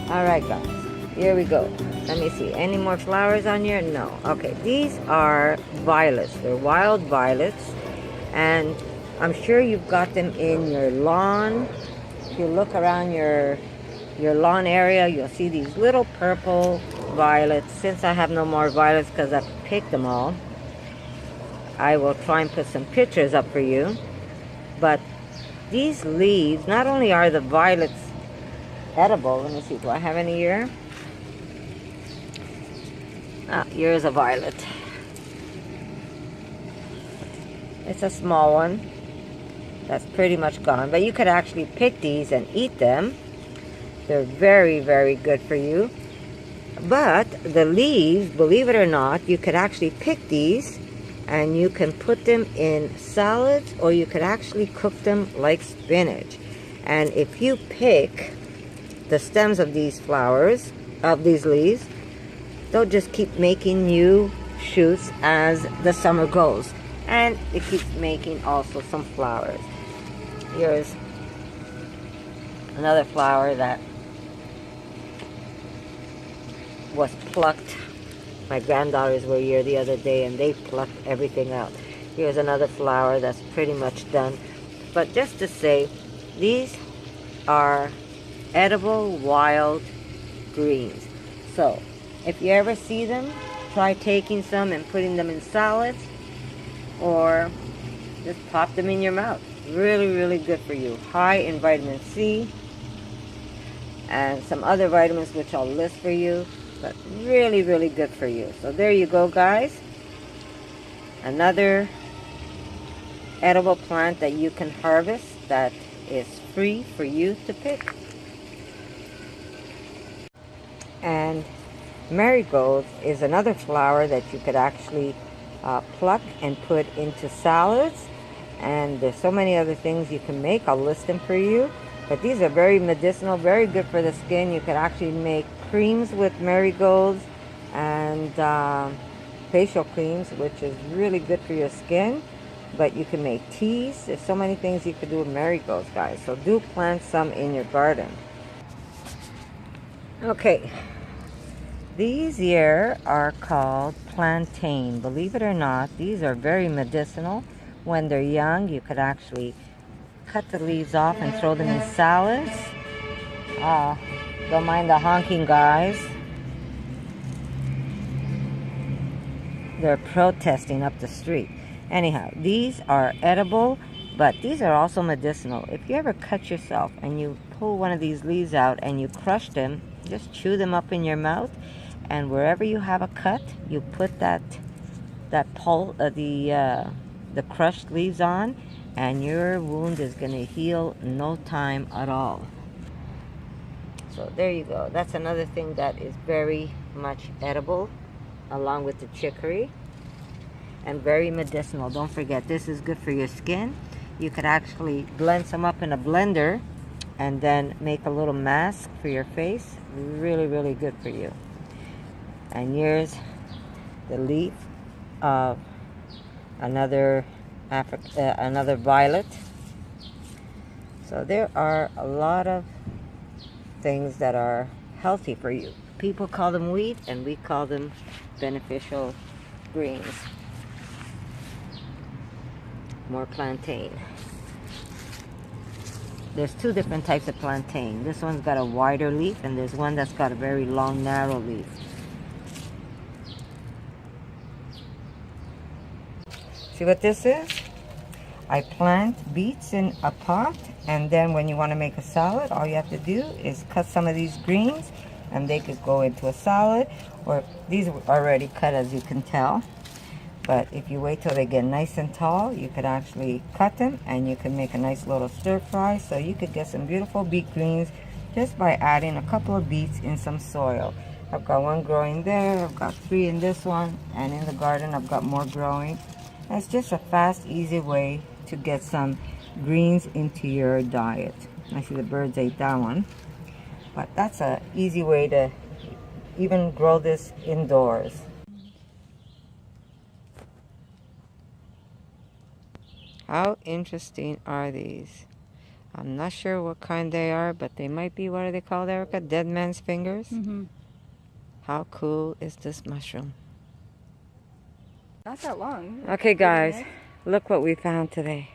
Alright guys, here we go. Let me see, any more flowers on here? No. Okay, these are violets. They're wild violets, and I'm sure you've got them in your lawn. If you look around your lawn area, you'll see these little purple violets. Since I have no more violets because I've picked them all, I will try and put some pictures up for you. But these leaves, not only are the violets edible, let me see, do I have any here? Ah, here's a violet. It's a small one that's pretty much gone, but you could actually pick these and eat them. They're very, very good for you. But the leaves, believe it or not, you could actually pick these and you can put them in salads, or you could actually cook them like spinach. And if you pick the stems of these flowers, of these leaves, they'll just keep making new shoots as the summer goes. And it keeps making also some flowers. Here's another flower that was plucked. My granddaughters were here the other day and they plucked everything out. Here's another flower that's pretty much done. But just to say, these are edible wild greens. So if you ever see them, try taking some and putting them in salads, or just pop them in your mouth. Really, really good for you. High in vitamin C and some other vitamins which I'll list for you, but really, really good for you. So there you go, guys. Another edible plant that you can harvest that is free for you to pick. And marigold is another flower that you could actually pluck and put into salads. And there's so many other things you can make. I'll list them for you. But these are very medicinal, very good for the skin. You could actually make creams with marigolds and facial creams, which is really good for your skin. But you can make teas. There's so many things you could do with marigolds, guys. So do plant some in your garden. Okay. These here are called plantain. Believe it or not, these are very medicinal. When they're young, you could actually cut the leaves off and throw them in salads. Don't mind the honking, guys. They're protesting up the street. Anyhow, these are edible, but these are also medicinal. If you ever cut yourself and you pull one of these leaves out and you crush them, just chew them up in your mouth, and wherever you have a cut, you put the crushed leaves on, and your wound is going to heal in no time at all. So there you go. That's another thing that is very much edible, along with the chicory, and very medicinal. Don't forget, this is good for your skin. You could actually blend some up in a blender and then make a little mask for your face. Really, really good for you. And here's the leaf of another violet. So there are a lot of things that are healthy for you. People call them wheat and we call them beneficial greens. More plantain. There's two different types of plantain. This one's got a wider leaf and there's one that's got a very long, narrow leaf. See what this is? I plant beets in a pot, and then when you want to make a salad, all you have to do is cut some of these greens and they could go into a salad, or these are already cut, as you can tell. But if you wait till they get nice and tall, you could actually cut them and you can make a nice little stir fry. So you could get some beautiful beet greens just by adding a couple of beets in some soil. I've got one growing there, I've got 3 in this one, and in the garden I've got more growing. It's just a fast, easy way to get some greens into your diet. I see the birds ate that one. But that's an easy way to even grow this indoors. How interesting are these? I'm not sure what kind they are, but they might be, what are they called, Erica? Dead man's fingers? Mm-hmm. How cool is this mushroom? Not that long. Okay, guys, look what we found today.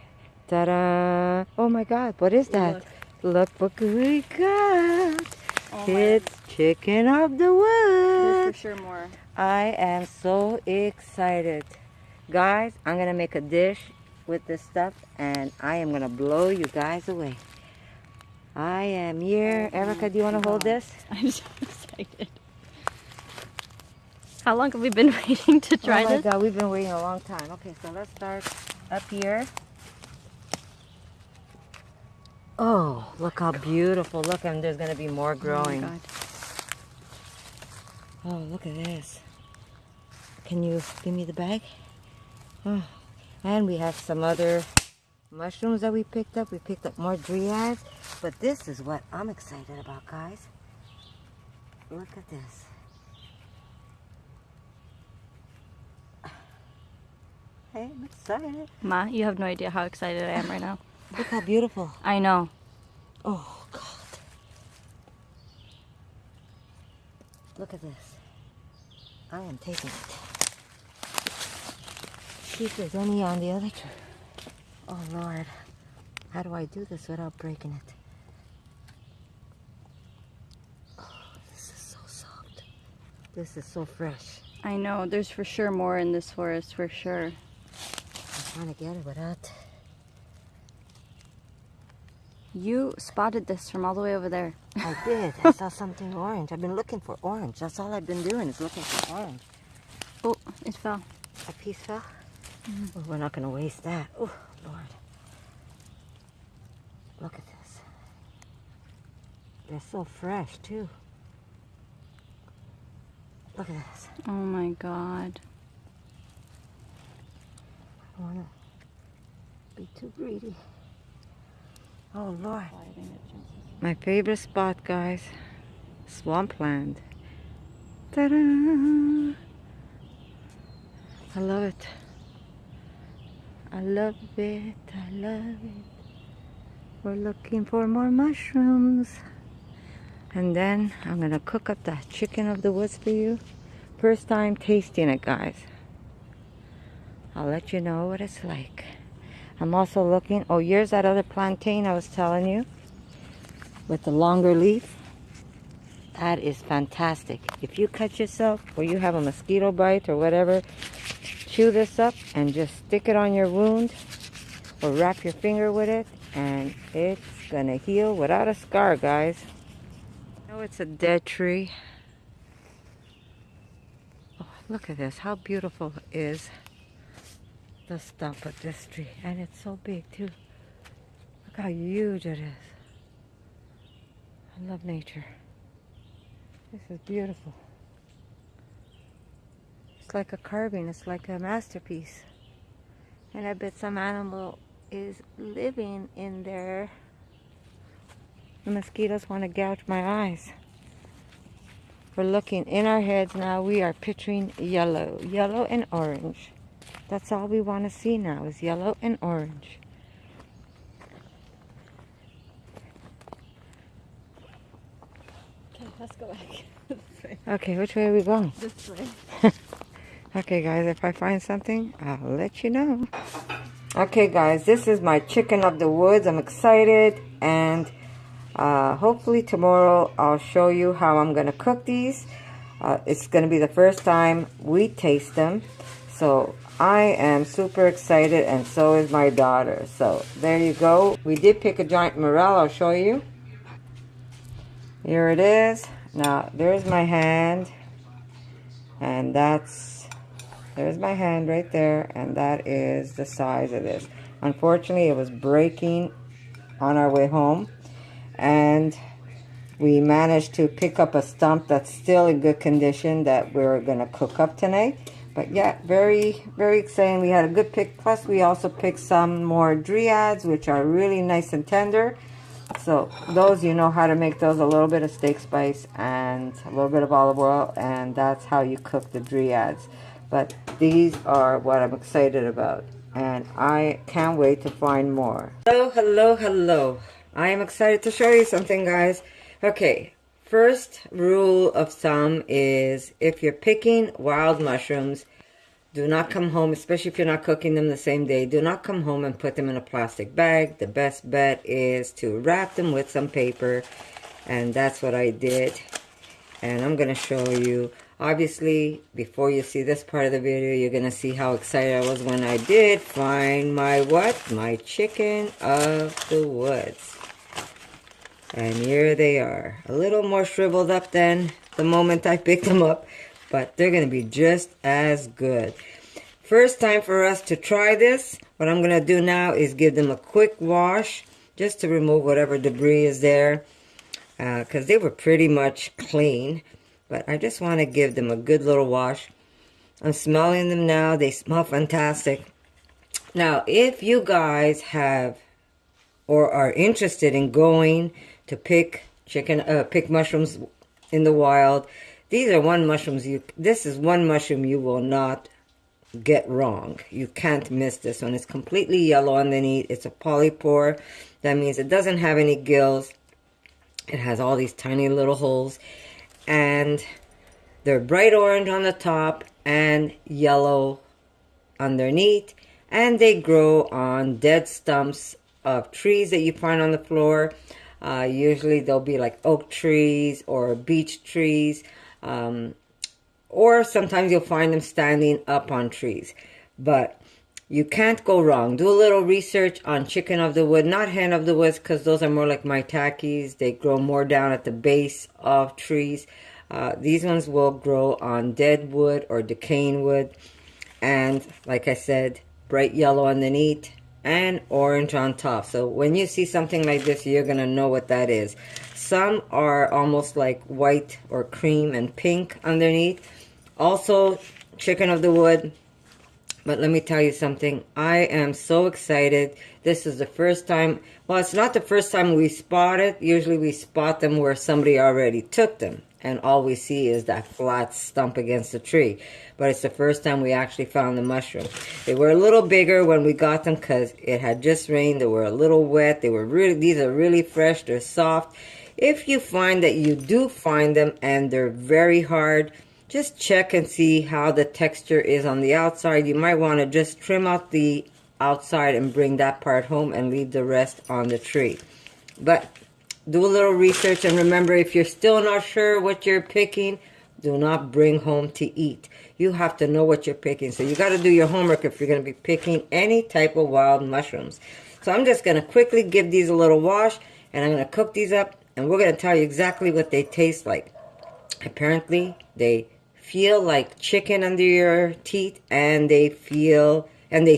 Ta-da! Oh my God, what is that? Look what we got. Oh It's chicken of the There's woods. for sure more. I am so excited. Guys, I'm going to make a dish with this stuff, and I am going to blow you guys away. I am here. Erica, do you want to hold this? I'm so excited. How long have we been waiting to try this? Oh my God, we've been waiting a long time. Okay, so let's start up here. Oh, look how beautiful. Look, and there's going to be more growing. Oh my God. Oh, look at this. Can you give me the bag? Oh, and we have some other mushrooms that we picked up. We picked up more dryads. But this is what I'm excited about, guys. Look at this. Hey, I'm excited. Ma, you have no idea how excited I am right now. Look how beautiful. I know. Oh, God. Look at this. I am taking it. See if there's any on the other tree. Oh, Lord. How do I do this without breaking it? Oh, this is so soft. This is so fresh. I know. There's for sure more in this forest, for sure. I'm trying to get it without... You spotted this from all the way over there. I did. I saw something orange. I've been looking for orange. That's all I've been doing is looking for orange. Oh, it fell. A piece fell? Oh, we're not going to waste that. Oh, Lord. Look at this. They're so fresh, too. Look at this. Oh my God. I don't want to be too greedy. Oh, Lord. My favorite spot, guys. Swampland. Ta-da! I love it. I love it. I love it. We're looking for more mushrooms. And then I'm going to cook up that chicken of the woods for you. First time tasting it, guys. I'll let you know what it's like. I'm also looking, oh, here's that other plantain I was telling you with the longer leaf. That is fantastic. If you cut yourself or you have a mosquito bite or whatever, chew this up and just stick it on your wound or wrap your finger with it and it's gonna heal without a scar, guys. I know it's a dead tree. Oh, look at this, how beautiful is the stump of this tree, and it's so big too. Look how huge it is. I love nature. This is beautiful. It's like a carving, it's like a masterpiece. And I bet some animal is living in there. The mosquitoes want to gouge my eyes. We're looking in our heads now. We are picturing yellow and orange. That's all we want to see now is yellow and orange. Okay, let's go back. This way. Okay, which way are we going? This way. Okay, guys, if I find something, I'll let you know. Okay, guys, this is my chicken of the woods. I'm excited, and hopefully tomorrow I'll show you how I'm going to cook these. It's going to be the first time we taste them. So I am super excited, and so is my daughter. So there you go. We did pick a giant morel. I'll show you. Here it is. Now, there's my hand. And there's my hand right there. And that is the size of this. Unfortunately, it was breaking on our way home. And we managed to pick up a stump that's still in good condition that we're going to cook up tonight. But yeah, very, very exciting. We had a good pick. Plus, we also picked some more dryads, which are really nice and tender. So those, you know how to make those. A little bit of steak spice and a little bit of olive oil. And that's how you cook the dryads. But these are what I'm excited about. And I can't wait to find more. Hello, hello, hello. I am excited to show you something, guys. Okay, first rule of thumb is if you're picking wild mushrooms, do not come home, especially if you're not cooking them the same day, do not come home and put them in a plastic bag. The best bet is to wrap them with some paper, and that's what I did. And I'm going to show you, obviously, before you see this part of the video, you're going to see how excited I was when I did find my what? My chicken of the woods. And here they are. A little more shriveled up than the moment I picked them up, but they're going to be just as good. First time for us to try this. What I'm going to do now is give them a quick wash just to remove whatever debris is there, because they were pretty much clean, but I just want to give them a good little wash. I'm smelling them now. They smell fantastic. Now, if you guys have or are interested in going to pick mushrooms in the wild, this is one mushroom you will not get wrong. You can't miss this one. It's completely yellow underneath. It's a polypore. That means it doesn't have any gills. It has all these tiny little holes, and they're bright orange on the top and yellow underneath, and they grow on dead stumps of trees that you find on the floor. Usually they'll be like oak trees or beech trees, or sometimes you'll find them standing up on trees. But you can't go wrong. Do a little research on chicken of the wood, not hen of the woods, because those are more like maitakes. They grow more down at the base of trees. These ones will grow on dead wood or decaying wood. And like I said, bright yellow underneath and orange on top. So when you see something like this, you're going to know what that is. Some are almost like white or cream and pink underneath. Also, chicken of the wood. But let me tell you something. I am so excited. This is the first time. Well, it's not the first time we spot it. Usually we spot them where somebody already took them, and all we see is that flat stump against the tree. But it's the first time we actually found the mushroom. They were a little bigger when we got them because it had just rained. They were a little wet. These are really fresh. They're soft. If you find that you do find them and they're very hard, just check and see how the texture is on the outside. You might want to just trim out the outside and bring that part home and leave the rest on the tree. But do a little research, and remember, if you're still not sure what you're picking, do not bring home to eat. You have to know what you're picking. So you got to do your homework if you're going to be picking any type of wild mushrooms. So I'm just going to quickly give these a little wash, and I'm going to cook these up, and we're going to tell you exactly what they taste like. Apparently, they feel like chicken under your teeth, and they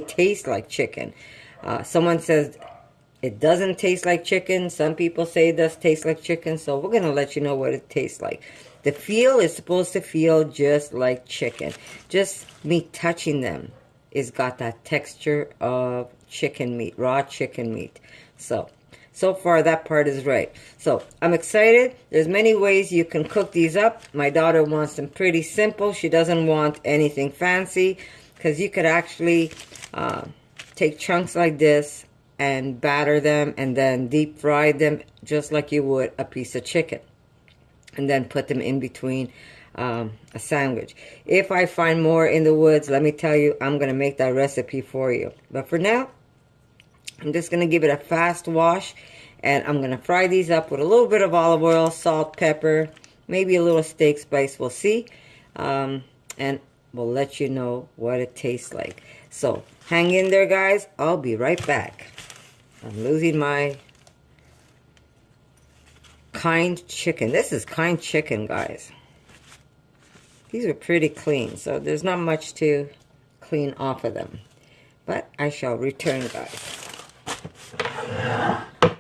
taste like chicken. Someone says it doesn't taste like chicken. Some people say it does taste like chicken, so we're going to let you know what it tastes like. The feel is supposed to feel just like chicken. Just me touching them is got that texture of chicken meat, raw chicken meat. So far, that part is right. So, I'm excited. There's many ways you can cook these up. My daughter wants them pretty simple. She doesn't want anything fancy, because you could actually take chunks like this and batter them and then deep fry them just like you would a piece of chicken. And then put them in between a sandwich. If I find more in the woods, let me tell you, I'm going to make that recipe for you. But for now, I'm just going to give it a fast wash, and I'm going to fry these up with a little bit of olive oil, salt, pepper, maybe a little steak spice, we'll see, and we'll let you know what it tastes like. So hang in there, guys. I'll be right back. I'm losing my kind chicken. This is kind chicken, guys. These are pretty clean, so there's not much to clean off of them, but I shall return, guys.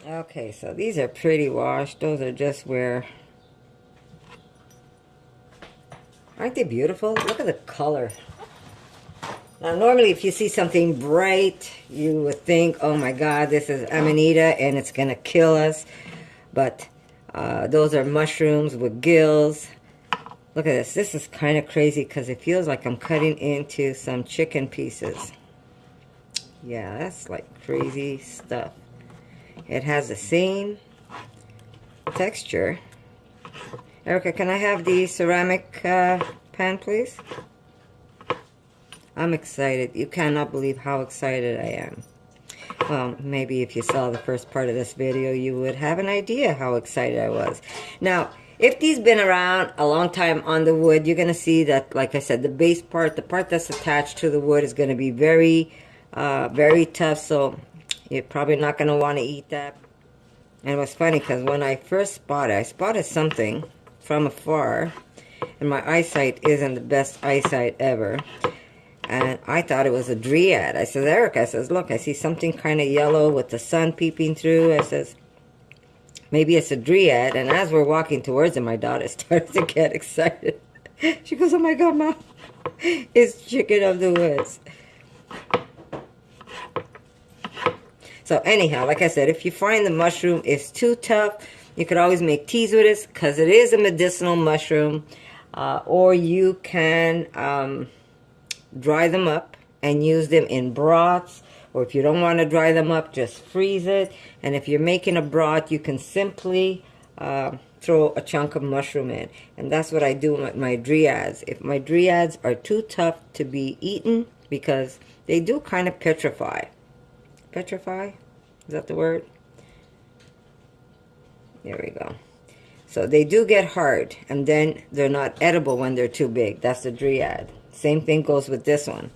Okay, so these are pretty washed. Those are just where... Aren't they beautiful? Look at the color. Now, normally if you see something bright, you would think, oh my God, this is Amanita and it's going to kill us. But those are mushrooms with gills. Look at this. This is kind of crazy because it feels like I'm cutting into some chicken pieces. Yeah, that's like crazy stuff. It has the same texture. Erica, can I have the ceramic pan, please? I'm excited. You cannot believe how excited I am. Well, maybe if you saw the first part of this video, you would have an idea how excited I was. Now, if these been around a long time on the wood, you're going to see that, like I said, the base part, the part that's attached to the wood is going to be very, very tough. So you're probably not going to want to eat that. And it was funny because when I first spotted, I spotted something from afar. And my eyesight isn't the best eyesight ever. And I thought it was a dryad. I said, Erica, I says, look, I see something kind of yellow with the sun peeping through. I says, maybe it's a dryad. And as we're walking towards it, my daughter started to get excited. She goes, oh my God, Mom, it's chicken of the woods. So anyhow, like I said, if you find the mushroom is too tough, you could always make teas with it because it is a medicinal mushroom. Or you can dry them up and use them in broths, or if you don't want to dry them up, just freeze it. And if you're making a broth, you can simply throw a chunk of mushroom in. And that's what I do with my dryads. If my dryads are too tough to be eaten, because they do kind of petrify. Petrify? Is that the word? There we go. So they do get hard, and then they're not edible when they're too big. That's the dryad. Same thing goes with this one.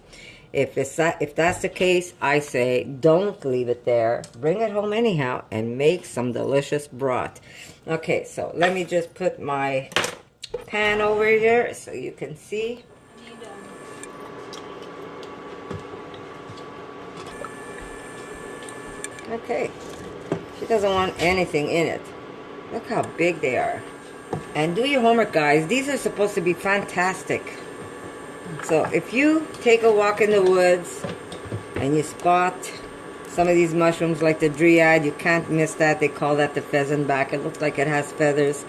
If that's the case, I say don't leave it there. Bring it home anyhow and make some delicious broth. Okay, so let me just put my pan over here so you can see. Okay, she doesn't want anything in it. Look how big they are. And do your homework, guys. These are supposed to be fantastic. So if you take a walk in the woods and you spot some of these mushrooms like the dryad, you can't miss that. They call that the pheasant back. It looks like it has feathers.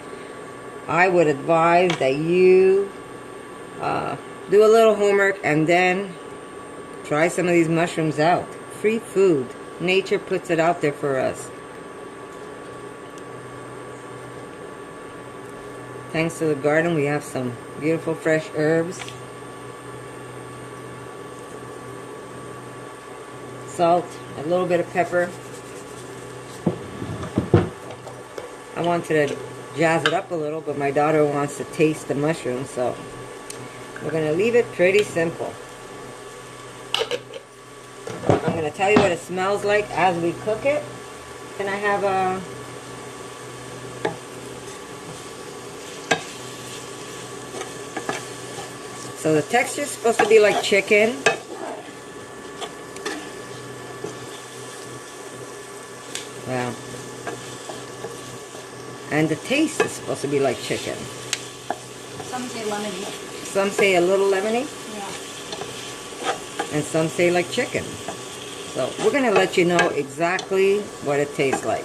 I would advise that you do a little homework and then try some of these mushrooms out. Free food. Nature puts it out there for us. Thanks to the garden, we have some beautiful fresh herbs. Salt, a little bit of pepper. I wanted to jazz it up a little, but my daughter wants to taste the mushroom, so we're going to leave it pretty simple. I'm going to tell you what it smells like as we cook it. Can I have a... So the texture is supposed to be like chicken. Wow. And the taste is supposed to be like chicken. Some say lemony. Some say a little lemony. Yeah. And some say like chicken. So we're going to let you know exactly what it tastes like.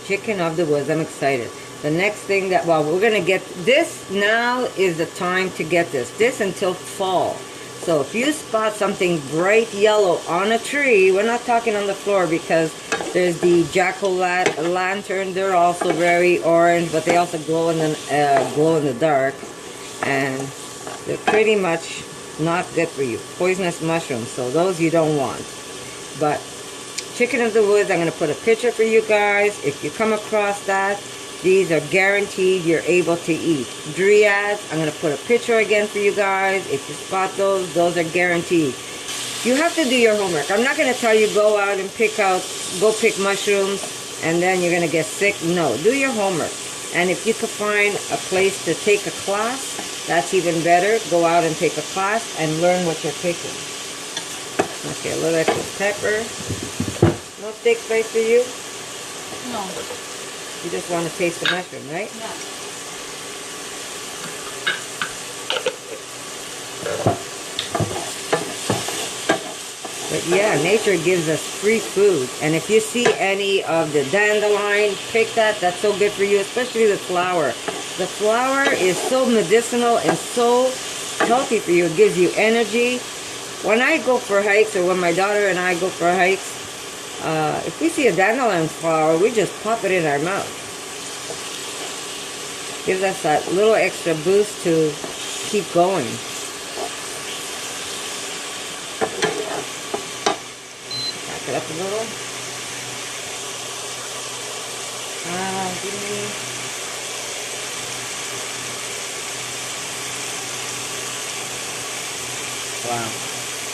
Chicken of the woods. I'm excited. The next thing that, well, we're going to get this, now is the time to get this until fall. So if you spot something bright yellow on a tree, we're not talking on the floor because there's the jack-o'-lantern. They're also very orange, but they also glow in the dark. And they're pretty much not good for you. Poisonous mushrooms, so those you don't want. But chicken of the woods, I'm going to put a picture for you guys. If you come across that, these are guaranteed you're able to eat. Dryads, I'm going to put a picture again for you guys. If you spot those are guaranteed. You have to do your homework. I'm not going to tell you go out and go pick mushrooms and then you're going to get sick. No, do your homework. And if you could find a place to take a class, that's even better. Go out and take a class and learn what you're picking. Okay, a little extra pepper. No steak spice for you? No. You just want to taste the mushroom, right? Yeah. But yeah, nature gives us free food. And if you see any of the dandelion, pick that. That's so good for you, especially the flower. The flower is so medicinal and so healthy for you. It gives you energy. When I go for hikes, or when my daughter and I go for hikes, if we see a dandelion flower, we just pop it in our mouth. Gives us that little extra boost to keep going. Back it up a little. Give me... Wow,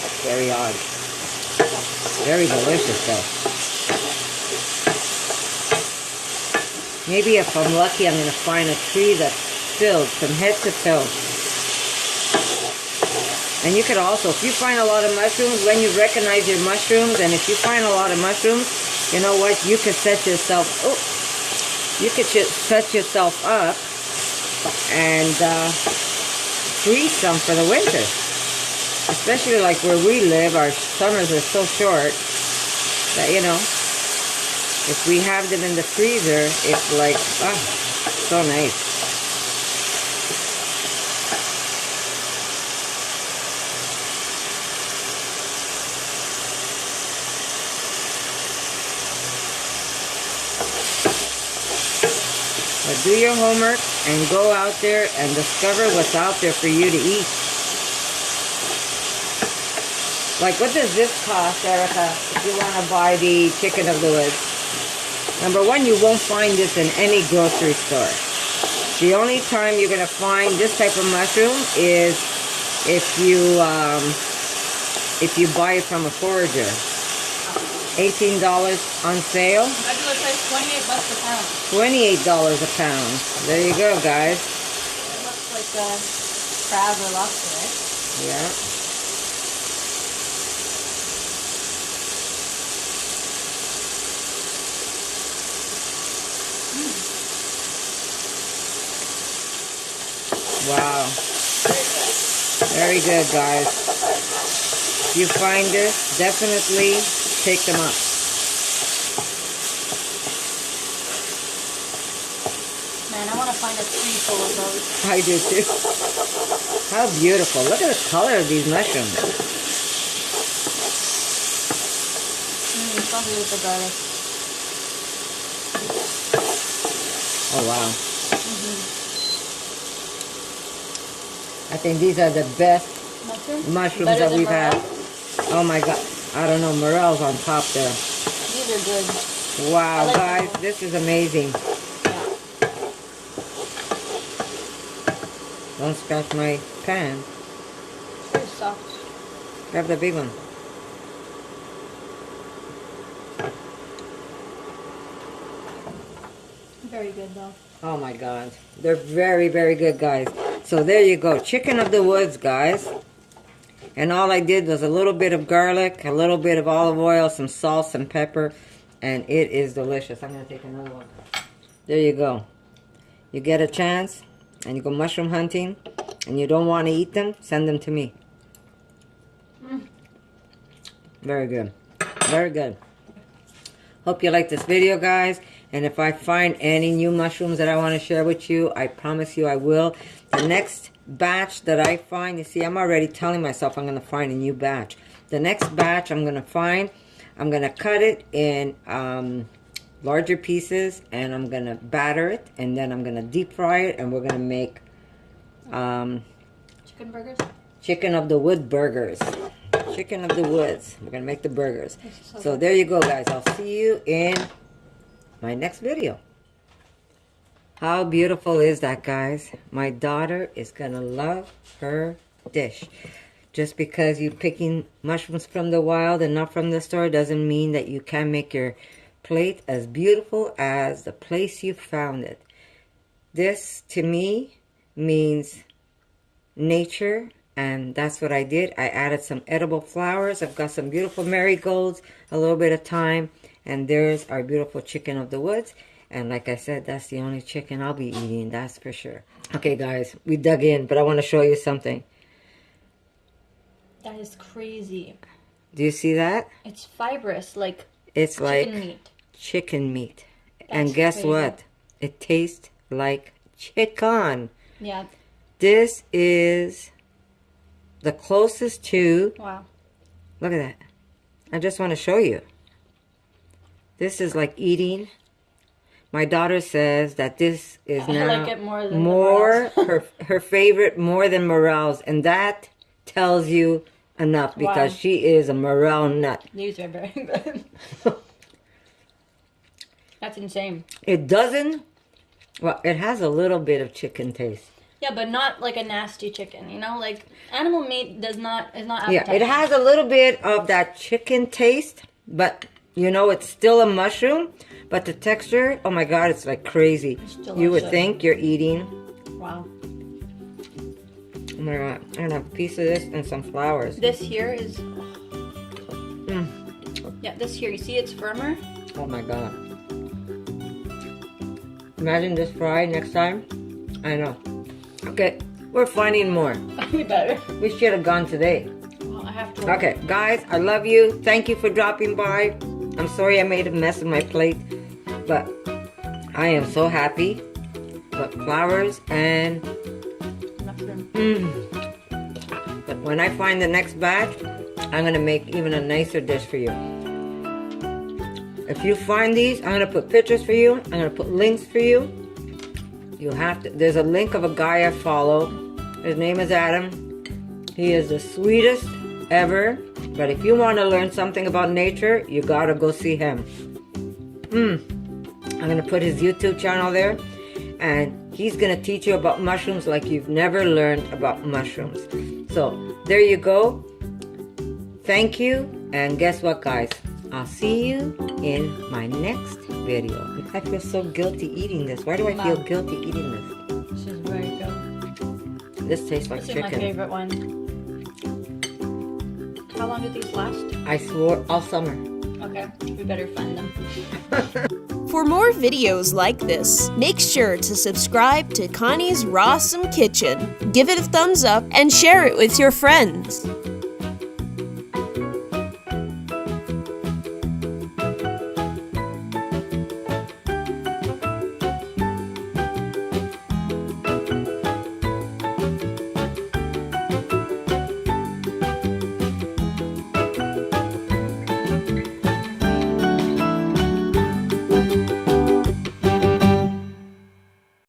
that's very odd. Very delicious though. Maybe if I'm lucky, I'm going to find a tree that's filled from head to toe. And you could also, if you find a lot of mushrooms, when you recognize your mushrooms, and if you find a lot of mushrooms, you know what, you could set yourself, set yourself up and freeze some for the winter. Especially like where we live, our summers are so short that, you know, if we have them in the freezer, it's like, so nice. But do your homework and go out there and discover what's out there for you to eat. Like, what does this cost, Erica, if you want to buy the chicken of the woods? Number one, you won't find this in any grocery store. The only time you're going to find this type of mushroom is if you buy it from a forager. $18 on sale. Regular price, $28 a pound. $28 a pound. There you go, guys. It looks like a crab or lobster, right? Yeah. Wow. Very good, guys. If you find this, definitely pick them up. Man, I want to find a tree full of those. I do too. How beautiful. Look at the color of these mushrooms. Smells good with the garlic. Oh, wow. I think these are the best mushrooms that we've had. Oh my God. I don't know. Morels on top there. These are good. Wow, like guys. This is amazing. Yeah. Don't scratch my pan. It's very soft. Grab the big one. Very good though. Oh my God. They're very, very good, guys. So there you go. Chicken of the woods, guys. And all I did was a little bit of garlic, a little bit of olive oil, some salt, some pepper, and it is delicious. I'm going to take another one. There you go. You get a chance, and you go mushroom hunting, and you don't want to eat them, send them to me. Very good. Very good. Hope you like this video, guys. And if I find any new mushrooms that I want to share with you, I promise you I will. The next batch that I find, you see, I'm already telling myself I'm going to find a new batch. The next batch I'm going to find, I'm going to cut it in larger pieces, and I'm going to batter it, and then I'm going to deep fry it, and we're going to make Chicken burgers? chicken of the wood burgers. Chicken of the woods. We're going to make the burgers. So good. there you go, guys. I'll see you in my next video. How beautiful is that, guys? My daughter is gonna love her dish. Just because you're picking mushrooms from the wild and not from the store doesn't mean that you can make your plate as beautiful as the place you found it. This, to me, means nature, and that's what I did. I added some edible flowers. I've got some beautiful marigolds, a little bit of thyme, and there's our beautiful chicken of the woods. And like I said, that's the only chicken I'll be eating, that's for sure. Okay, guys, we dug in, but I want to show you something. That is crazy. Do you see that? It's fibrous, like It's chicken like meat. chicken meat. That's And guess crazy. what? It tastes like chicken. Yeah. This is the closest to... Wow. Look at that. I just want to show you. This is like eating. My daughter says that this is I now like it more than the morels. her favorite more than morels, and that tells you enough because Wow. she is a morel nut. These are very good. That's insane. It doesn't. Well, it has a little bit of chicken taste. Yeah, but not like a nasty chicken, you know? Like, animal meat is not appetizing. Yeah, it has a little bit of that chicken taste, but you know it's still a mushroom. But the texture, oh my God, it's like crazy. You would think you're eating. Wow. Oh my God, I'm gonna have a piece of this and some flowers. This here is... Yeah, this here, you see it's firmer? Oh my God. Imagine this fried next time. I know. Okay, we're finding more. We better. We should have gone today. Well, I have to... Okay, guys, I love you. Thank you for dropping by. I'm sorry I made a mess of my plate, but I am so happy. But flowers and... But when I find the next batch, I'm going to make even a nicer dish for you. If you find these, I'm going to put pictures for you. I'm going to put links for you. You have to. There's a link of a guy I follow. His name is Adam. He is the sweetest ever. But if you want to learn something about nature, you got to go see him. I'm going to put his YouTube channel there. And he's going to teach you about mushrooms like you've never learned about mushrooms. So, there you go. Thank you. And guess what, guys? I'll see you in my next video. I feel so guilty eating this. Why do I feel guilty eating this? This is very good. This tastes like This is chicken. my favorite one. How long do these last? I swore all summer. Okay, we better find them. For more videos like this, make sure to subscribe to Connie's Rawsome Kitchen, give it a thumbs up, and share it with your friends.